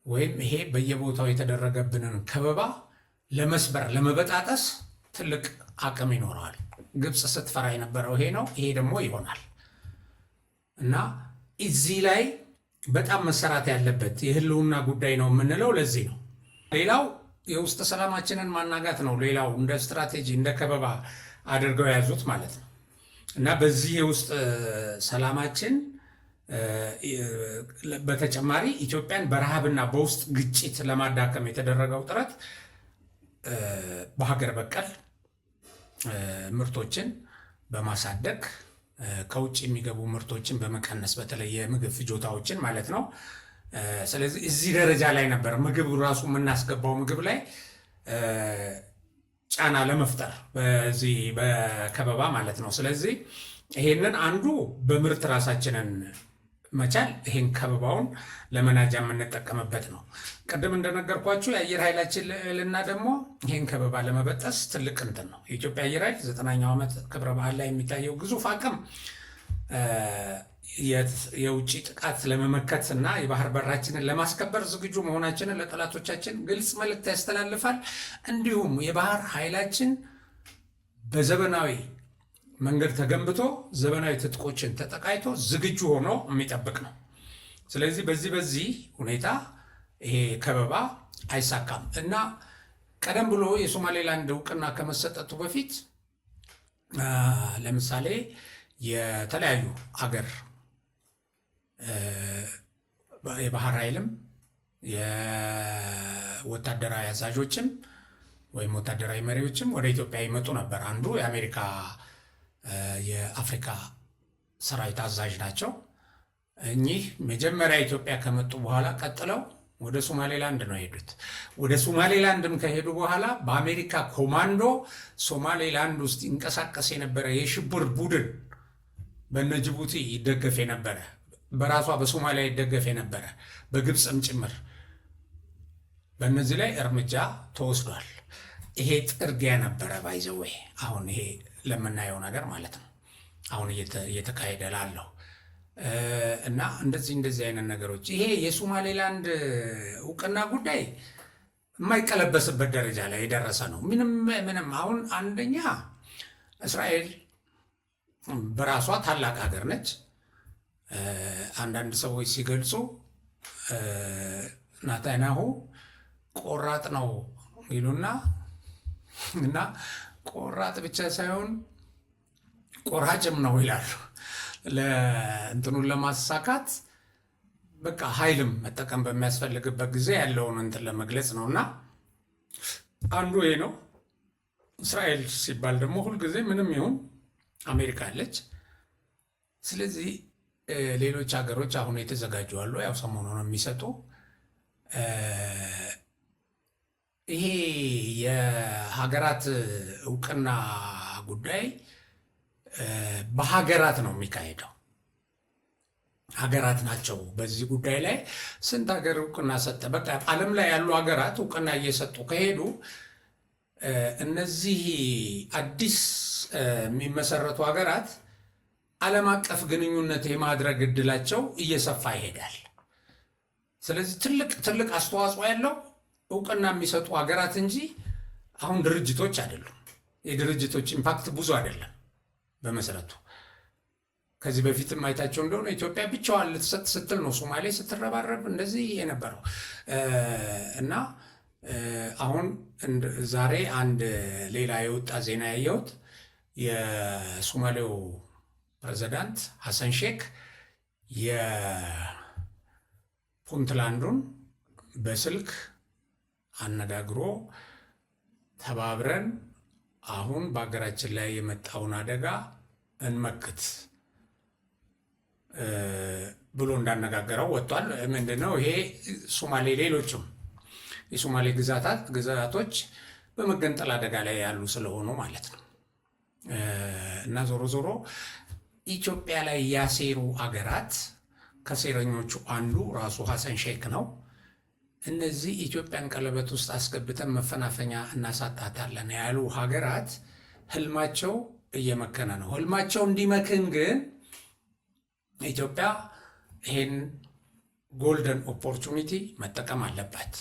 ወይም ይሄ በየቦታው የተደረገብንን ከበባ ለመስበር ለመበጣጠስ ትልቅ አቅም ይኖረዋል። ግብፅ ስትፈራ የነበረው ይሄ ነው። ይሄ ደግሞ ይሆናል እና እዚህ ላይ በጣም መሰራት ያለበት የህልውና ጉዳይ ነው የምንለው ለዚህ ነው። ሌላው የውስጥ ሰላማችንን ማናጋት ነው። ሌላው እንደ ስትራቴጂ እንደ ከበባ አድርገው የያዙት ማለት ነው እና በዚህ የውስጥ ሰላማችን በተጨማሪ ኢትዮጵያን በረሃብና በውስጥ ግጭት ለማዳከም የተደረገው ጥረት በሀገር በቀል ምርቶችን በማሳደግ ከውጭ የሚገቡ ምርቶችን በመቀነስ በተለይ የምግብ ፍጆታዎችን ማለት ነው። ስለዚህ እዚህ ደረጃ ላይ ነበር ምግብ ራሱ የምናስገባው ምግብ ላይ ጫና ለመፍጠር በዚህ በከበባ ማለት ነው። ስለዚህ ይሄንን አንዱ በምርት ራሳችንን መቻል ይሄን ከበባውን ለመናጃ የምንጠቀምበት ነው። ቅድም እንደነገርኳችሁ የአየር ኃይላችን ልዕልና ደግሞ ይሄን ከበባ ለመበጠስ ትልቅ እንትን ነው። የኢትዮጵያ አየር ኃይል 90ኛው ዓመት ክብረ በዓል ላይ የሚታየው ግዙፍ አቅም የውጭ ጥቃት ለመመከት እና የባህር በራችንን ለማስከበር ዝግጁ መሆናችንን ለጠላቶቻችን ግልጽ መልእክት ያስተላልፋል። እንዲሁም የባህር ኃይላችን በዘመናዊ መንገድ ተገንብቶ ዘመናዊ ትጥቆችን ተጠቃይቶ ዝግጁ ሆኖ የሚጠብቅ ነው። ስለዚህ በዚህ ሁኔታ ይሄ ከበባ አይሳካም እና ቀደም ብሎ የሶማሌላንድ እውቅና ከመሰጠቱ በፊት ለምሳሌ የተለያዩ አገር የባህር ኃይልም የወታደራዊ አዛዦችም ወይም ወታደራዊ መሪዎችም ወደ ኢትዮጵያ ይመጡ ነበር። አንዱ የአሜሪካ የአፍሪካ ሰራዊት አዛዥ ናቸው። እኚህ መጀመሪያ ኢትዮጵያ ከመጡ በኋላ ቀጥለው ወደ ሶማሌላንድ ነው የሄዱት። ወደ ሶማሌላንድም ከሄዱ በኋላ በአሜሪካ ኮማንዶ ሶማሌላንድ ውስጥ ይንቀሳቀስ የነበረ የሽብር ቡድን በነ ጅቡቲ ይደገፍ የነበረ፣ በራሷ በሶማሊያ ይደገፍ የነበረ፣ በግብፅም ጭምር በእነዚህ ላይ እርምጃ ተወስዷል። ይሄ ጥርጊያ ነበረ ባይዘዌ አሁን ይሄ ለምናየው ነገር ማለት ነው፣ አሁን እየተካሄደ ላለው እና እንደዚህ አይነት ነገሮች ይሄ የሶማሌላንድ እውቅና ጉዳይ የማይቀለበስበት ደረጃ ላይ የደረሰ ነው። ምንም አሁን አንደኛ እስራኤል በራሷ ታላቅ ሀገር ነች። አንዳንድ ሰዎች ሲገልጹ ናታንያሁ ቆራጥ ነው ይሉና እና ቆራጥ ብቻ ሳይሆን ቆራጭም ነው ይላሉ። ለእንትኑን ለማሳካት በቃ ኃይልም መጠቀም በሚያስፈልግበት ጊዜ ያለውን እንትን ለመግለጽ ነው። እና አንዱ ይሄ ነው። እስራኤል ሲባል ደግሞ ሁልጊዜ ምንም ይሁን አሜሪካ አለች። ስለዚህ ሌሎች ሀገሮች አሁን የተዘጋጁ አሉ፣ ያው ሰሞኑን የሚሰጡ ይሄ የሀገራት እውቅና ጉዳይ በሀገራት ነው የሚካሄደው። ሀገራት ናቸው በዚህ ጉዳይ ላይ ስንት ሀገር እውቅና ሰጠ። በቃ ዓለም ላይ ያሉ ሀገራት እውቅና እየሰጡ ከሄዱ እነዚህ አዲስ የሚመሰረቱ ሀገራት ዓለም አቀፍ ግንኙነት የማድረግ እድላቸው እየሰፋ ይሄዳል። ስለዚህ ትልቅ አስተዋጽኦ ያለው እውቅና የሚሰጡ ሀገራት እንጂ አሁን ድርጅቶች አይደሉም። የድርጅቶች ኢምፓክት ብዙ አይደለም በመሰረቱ። ከዚህ በፊትም አይታቸው እንደሆነ ኢትዮጵያ ብቻዋን ልትሰጥ ስትል ነው ሶማሌ ስትረባረብ እንደዚህ የነበረው እና አሁን ዛሬ አንድ ሌላ የወጣ ዜና ያየሁት የሶማሌው ፕሬዚዳንት ሐሰን ሼክ የፑንትላንዱን በስልክ አነጋግሮ ተባብረን አሁን በሀገራችን ላይ የመጣውን አደጋ እንመክት ብሎ እንዳነጋገረው ወጥቷል። ምንድነው ይሄ? ሶማሌ ሌሎችም የሶማሌ ግዛቶች በመገንጠል አደጋ ላይ ያሉ ስለሆኑ ማለት ነው። እና ዞሮ ኢትዮጵያ ላይ ያሴሩ አገራት ከሴረኞቹ አንዱ ራሱ ሐሰን ሼክ ነው። እነዚህ ኢትዮጵያን ቀለበት ውስጥ አስገብተን መፈናፈኛ እናሳጣታለን ያሉ ሀገራት ህልማቸው እየመከነ ነው። ህልማቸው እንዲመክን ግን ኢትዮጵያ ይሄን ጎልደን ኦፖርቹኒቲ መጠቀም አለባት።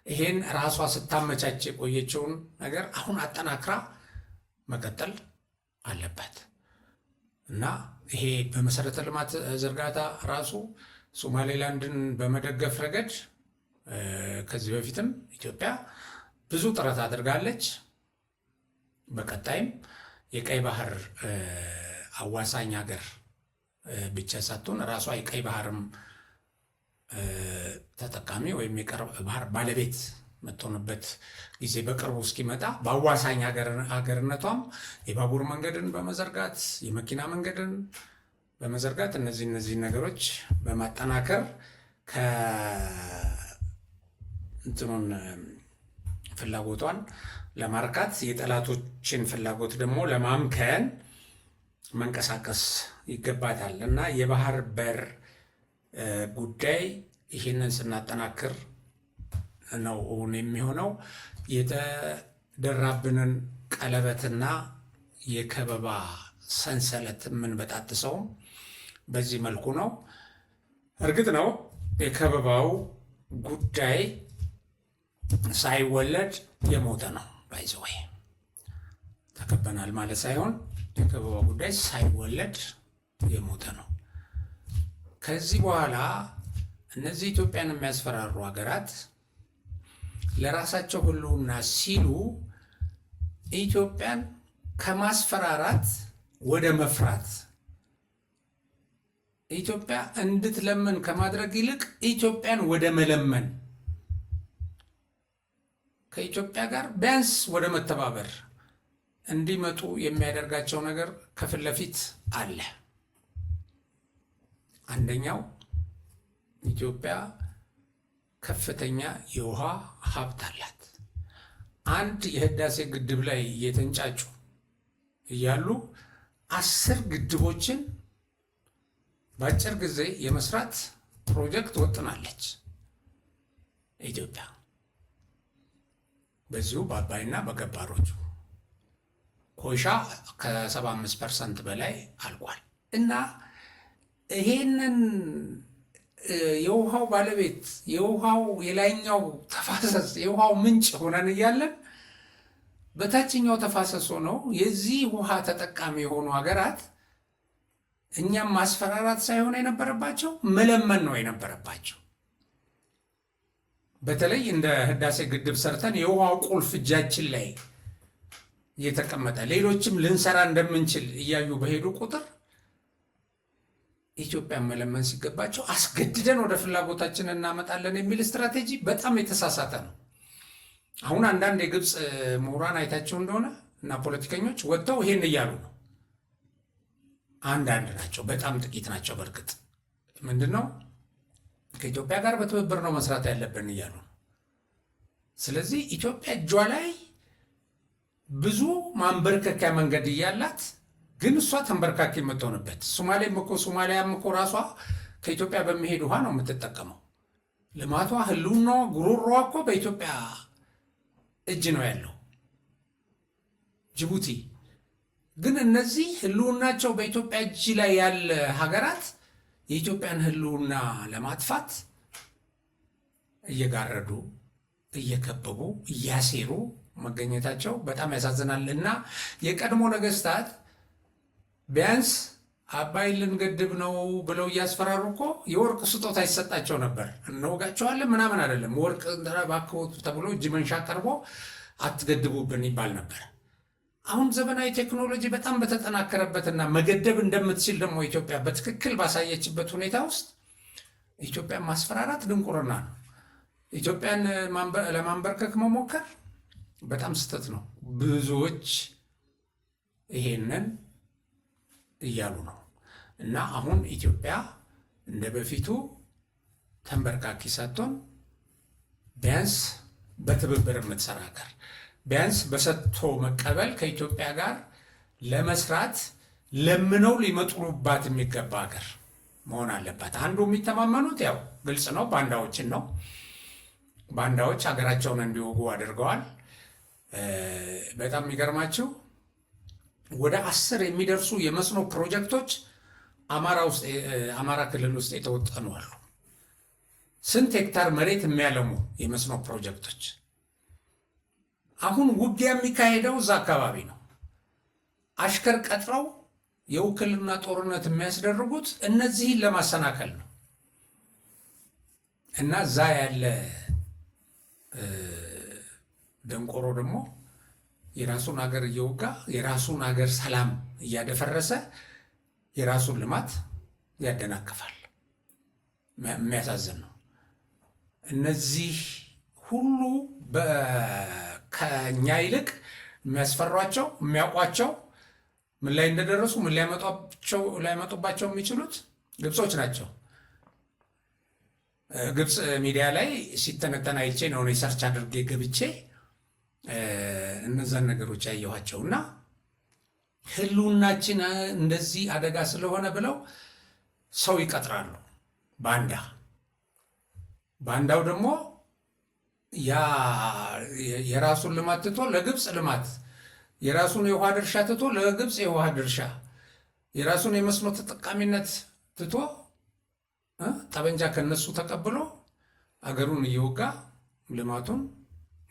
ይሄን ራሷ ስታመቻች የቆየችውን ነገር አሁን አጠናክራ መቀጠል አለባት እና ይሄ በመሰረተ ልማት ዝርጋታ ራሱ ሶማሌላንድን በመደገፍ ረገድ ከዚህ በፊትም ኢትዮጵያ ብዙ ጥረት አድርጋለች። በቀጣይም የቀይ ባህር አዋሳኝ ሀገር ብቻ ሳትሆን ራሷ የቀይ ባህርም ተጠቃሚ ወይም የቀይ ባህር ባለቤት የምትሆንበት ጊዜ በቅርቡ እስኪመጣ በአዋሳኝ ሀገርነቷም የባቡር መንገድን በመዘርጋት የመኪና መንገድን በመዘርጋት እነዚህ ነገሮች በማጠናከር እንትኑን ፍላጎቷን ለማርካት የጠላቶችን ፍላጎት ደግሞ ለማምከን መንቀሳቀስ ይገባታል እና የባህር በር ጉዳይ ይህንን ስናጠናክር ነው እውን የሚሆነው። የተደራብንን ቀለበትና የከበባ ሰንሰለት የምንበጣጥሰውም በዚህ መልኩ ነው። እርግጥ ነው የከበባው ጉዳይ ሳይወለድ የሞተ ነው። ባይዘወይ ተከበናል ማለት ሳይሆን የከበባ ጉዳይ ሳይወለድ የሞተ ነው። ከዚህ በኋላ እነዚህ ኢትዮጵያን የሚያስፈራሩ ሀገራት ለራሳቸው ሕልውና ሲሉ ኢትዮጵያን ከማስፈራራት ወደ መፍራት፣ ኢትዮጵያ እንድትለመን ከማድረግ ይልቅ ኢትዮጵያን ወደ መለመን ከኢትዮጵያ ጋር ቢያንስ ወደ መተባበር እንዲመጡ የሚያደርጋቸው ነገር ከፊት ለፊት አለ። አንደኛው ኢትዮጵያ ከፍተኛ የውሃ ሀብት አላት። አንድ የህዳሴ ግድብ ላይ እየተንጫጩ እያሉ 10 ግድቦችን በአጭር ጊዜ የመስራት ፕሮጀክት ወጥናለች ኢትዮጵያ። በዚሁ በአባይና በገባሮቹ ኮይሻ ከ75% በላይ አልቋል። እና ይሄንን የውሃው ባለቤት የውሃው የላይኛው ተፋሰስ የውሃው ምንጭ ሆነን እያለን በታችኛው ተፋሰስ ሆነው የዚህ ውሃ ተጠቃሚ የሆኑ ሀገራት እኛም ማስፈራራት ሳይሆን የነበረባቸው መለመን ነው የነበረባቸው። በተለይ እንደ ህዳሴ ግድብ ሰርተን የውሃው ቁልፍ እጃችን ላይ እየተቀመጠ ሌሎችም ልንሰራ እንደምንችል እያዩ በሄዱ ቁጥር ኢትዮጵያን መለመን ሲገባቸው አስገድደን ወደ ፍላጎታችን እናመጣለን የሚል ስትራቴጂ በጣም የተሳሳተ ነው። አሁን አንዳንድ የግብፅ ምሁራን አይታቸው እንደሆነ እና ፖለቲከኞች ወጥተው ይሄን እያሉ ነው። አንዳንድ ናቸው፣ በጣም ጥቂት ናቸው። በእርግጥ ምንድነው ከኢትዮጵያ ጋር በትብብር ነው መስራት ያለብን እያሉ ነው። ስለዚህ ኢትዮጵያ እጇ ላይ ብዙ ማንበርከኪያ መንገድ እያላት ግን እሷ ተንበርካኪ የምትሆንበት ሶማሊያም እኮ ራሷ ከኢትዮጵያ በሚሄድ ውሃ ነው የምትጠቀመው። ልማቷ ህልውና ጉሮሮዋ እኮ በኢትዮጵያ እጅ ነው ያለው። ጅቡቲ ግን እነዚህ ህልውናቸው በኢትዮጵያ እጅ ላይ ያለ ሀገራት የኢትዮጵያን ህልውና ለማጥፋት እየጋረዱ እየከበቡ እያሴሩ መገኘታቸው በጣም ያሳዝናል። እና የቀድሞ ነገስታት ቢያንስ አባይን ልንገድብ ነው ብለው እያስፈራሩ እኮ የወርቅ ስጦታ ይሰጣቸው ነበር። እንወጋቸዋለን ምናምን አይደለም፣ ወርቅ ባክዎት ተብሎ እጅ መንሻ ቀርቦ አትገድቡብን ይባል ነበር። አሁን ዘመናዊ ቴክኖሎጂ በጣም በተጠናከረበትና መገደብ እንደምትችል ደግሞ ኢትዮጵያ በትክክል ባሳየችበት ሁኔታ ውስጥ ኢትዮጵያን ማስፈራራት ድንቁርና ነው። ኢትዮጵያን ለማንበርከክ መሞከር በጣም ስህተት ነው። ብዙዎች ይሄንን እያሉ ነው። እና አሁን ኢትዮጵያ እንደ በፊቱ ተንበርካኪ ሳትሆን ቢያንስ በትብብር የምትሰራ ሀገር፣ ቢያንስ በሰጥቶ መቀበል ከኢትዮጵያ ጋር ለመስራት ለምነው ሊመጡባት የሚገባ ሀገር መሆን አለባት። አንዱ የሚተማመኑት ያው ግልጽ ነው፣ ባንዳዎችን ነው። ባንዳዎች ሀገራቸውን እንዲወጉ አድርገዋል። በጣም የሚገርማችሁ ወደ 10 የሚደርሱ የመስኖ ፕሮጀክቶች አማራ ክልል ውስጥ የተወጠኑ አሉ። ስንት ሄክታር መሬት የሚያለሙ የመስኖ ፕሮጀክቶች። አሁን ውጊያ የሚካሄደው እዛ አካባቢ ነው። አሽከር ቀጥረው የውክልና ጦርነት የሚያስደርጉት እነዚህን ለማሰናከል ነው። እና እዛ ያለ ደንቆሮ ደግሞ የራሱን ሀገር እየወጋ የራሱን ሀገር ሰላም እያደፈረሰ የራሱን ልማት ያደናቅፋል። የሚያሳዝን ነው። እነዚህ ሁሉ ከኛ ይልቅ የሚያስፈሯቸው የሚያውቋቸው ምን ላይ እንደደረሱ ምን ላይመጡባቸው የሚችሉት ግብጾች ናቸው። ግብፅ ሚዲያ ላይ ሲተነተን አይቼ ነው ሰርች አድርጌ ገብቼ እነዛን ነገሮች ያየኋቸው። እና ህልውናችን እንደዚህ አደጋ ስለሆነ ብለው ሰው ይቀጥራሉ። ባንዳው ደግሞ የራሱን ልማት ትቶ ለግብፅ ልማት፣ የራሱን የውሃ ድርሻ ትቶ ለግብፅ የውሃ ድርሻ፣ የራሱን የመስኖ ተጠቃሚነት ትቶ ጠበንጃ ከነሱ ተቀብሎ አገሩን እየወጋ ልማቱን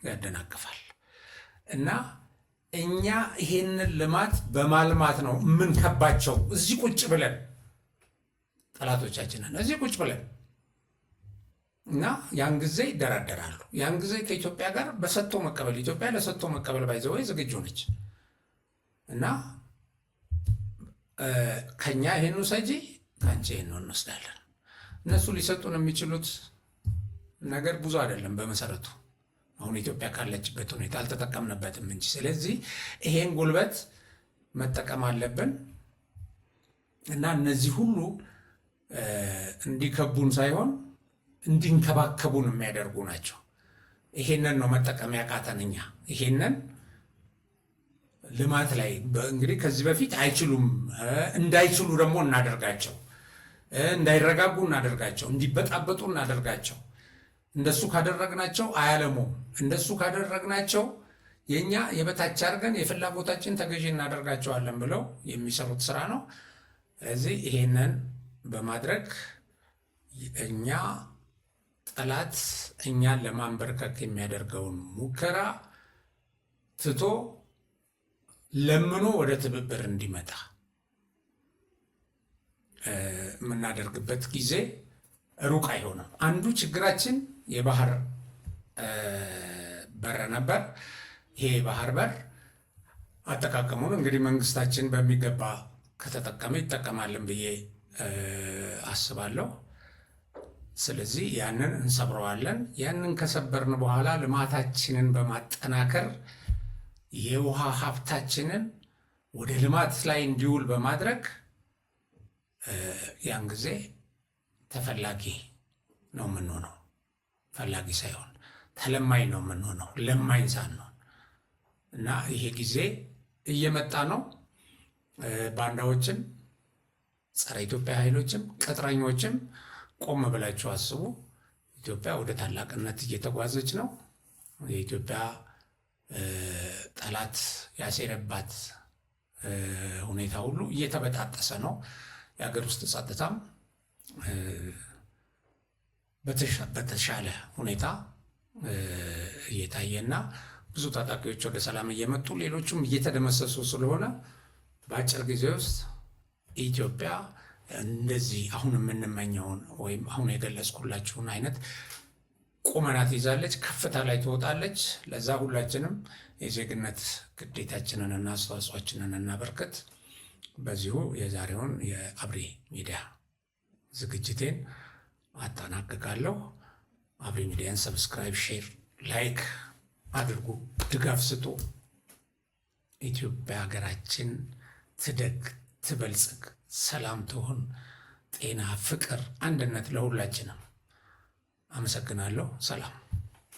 ያደናቅፋል። እና እኛ ይሄንን ልማት በማልማት ነው የምንከባቸው። እዚህ ቁጭ ብለን ጠላቶቻችንን እዚህ ቁጭ ብለን እና ያን ጊዜ ይደራደራሉ። ያን ጊዜ ከኢትዮጵያ ጋር በሰጥቶ መቀበል ኢትዮጵያ ለሰጥቶ መቀበል ባይዘወይ ዝግጁ ነች። እና ከኛ ይሄን ውሰጂ ከአንቺ ይሄን እንወስዳለን። እነሱ ሊሰጡን የሚችሉት ነገር ብዙ አይደለም። በመሰረቱ አሁን ኢትዮጵያ ካለችበት ሁኔታ አልተጠቀምንበትም እንጂ። ስለዚህ ይሄን ጉልበት መጠቀም አለብን እና እነዚህ ሁሉ እንዲከቡን ሳይሆን እንዲንከባከቡን የሚያደርጉ ናቸው። ይሄንን ነው መጠቀም ያቃተን እኛ። ይሄንን ልማት ላይ እንግዲህ ከዚህ በፊት አይችሉም፣ እንዳይችሉ ደግሞ እናደርጋቸው፣ እንዳይረጋጉ እናደርጋቸው፣ እንዲበጣበጡ እናደርጋቸው። እንደሱ ካደረግናቸው አያለሙም። እንደሱ ካደረግናቸው የኛ የበታች አድርገን የፍላጎታችን ተገዢ እናደርጋቸዋለን ብለው የሚሰሩት ስራ ነው። ስለዚህ ይሄንን በማድረግ እኛ ጠላት እኛን ለማንበርከክ የሚያደርገውን ሙከራ ትቶ ለምኖ ወደ ትብብር እንዲመጣ የምናደርግበት ጊዜ ሩቅ አይሆንም። አንዱ ችግራችን የባህር በር ነበር። ይሄ የባህር በር አጠቃቀሙን እንግዲህ መንግስታችን በሚገባ ከተጠቀመ ይጠቀማልን ብዬ አስባለሁ። ስለዚህ ያንን እንሰብረዋለን። ያንን ከሰበርን በኋላ ልማታችንን በማጠናከር የውሃ ሀብታችንን ወደ ልማት ላይ እንዲውል በማድረግ ያን ጊዜ ተፈላጊ ነው የምንሆነው። ፈላጊ ሳይሆን ተለማኝ ነው የምንሆነው፣ ለማኝ ሳንሆን እና ይሄ ጊዜ እየመጣ ነው። ባንዳዎችም ጸረ ኢትዮጵያ ኃይሎችም ቅጥረኞችም ቆም ብላችሁ አስቡ። ኢትዮጵያ ወደ ታላቅነት እየተጓዘች ነው። የኢትዮጵያ ጠላት ያሴረባት ሁኔታ ሁሉ እየተበጣጠሰ ነው። የሀገር ውስጥ ጸጥታም በተሻለ ሁኔታ እየታየና ብዙ ታጣቂዎች ወደ ሰላም እየመጡ ሌሎቹም እየተደመሰሱ ስለሆነ በአጭር ጊዜ ውስጥ ኢትዮጵያ እንደዚህ አሁን የምንመኘውን ወይም አሁን የገለጽኩላችሁን አይነት ቁመና ትይዛለች፣ ከፍታ ላይ ትወጣለች። ለዛ ሁላችንም የዜግነት ግዴታችንንና አስተዋጽኦአችንን እናበርክት። በዚሁ የዛሬውን የአብሪ ሚዲያ ዝግጅቴን አጠናቅቃለሁ። አብሪ ሚዲያን ሰብስክራይብ፣ ሼር፣ ላይክ አድርጉ፣ ድጋፍ ስጡ። ኢትዮጵያ ሀገራችን ትደግ፣ ትበልጽግ፣ ሰላም ትሁን። ጤና፣ ፍቅር፣ አንድነት ለሁላችንም። አመሰግናለሁ። ሰላም።